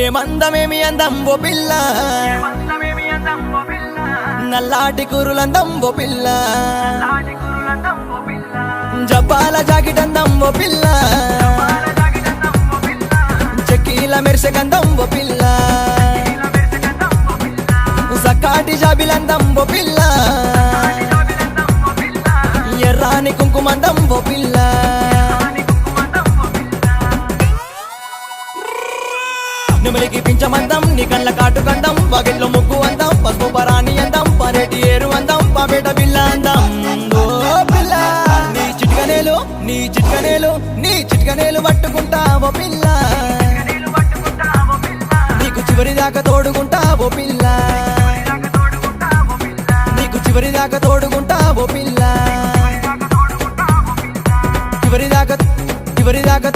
ఏమందమేమి అందం ఓ పిల్ల, నల్లాటి కురులందం ఓ పిల్ల, జబ్బాల జాకెట్ అందం ఓ పిల్ల, చెక్కీల మెరిసె గంధం ఓ పిల్ల, సక్కాటి జాబిలందం ఓ పిల్ల, ఎర్రాని కుంకుమందం ఓ పిల్ల. నెమలికి పించమందం నీ కళ్ళ కాటు గంధం, వాకిట్లో ముగ్గు అందం, పసుపు పరాణి అందం, పరేటి ఏరు అందం, పాపేట బిల్ల అందం. ఓ పిల్ల నీ చిట్కనేలు నీ చిట్కనేలు నీ చిట్కనేలు పట్టుకుంటావో పిల్ల, నీకు చివరి దాకా తోడుకుంటావో పిల్ల, నీకు చివరి దాకా తోడుకుంటావో పిల్ల, చివరి దాకా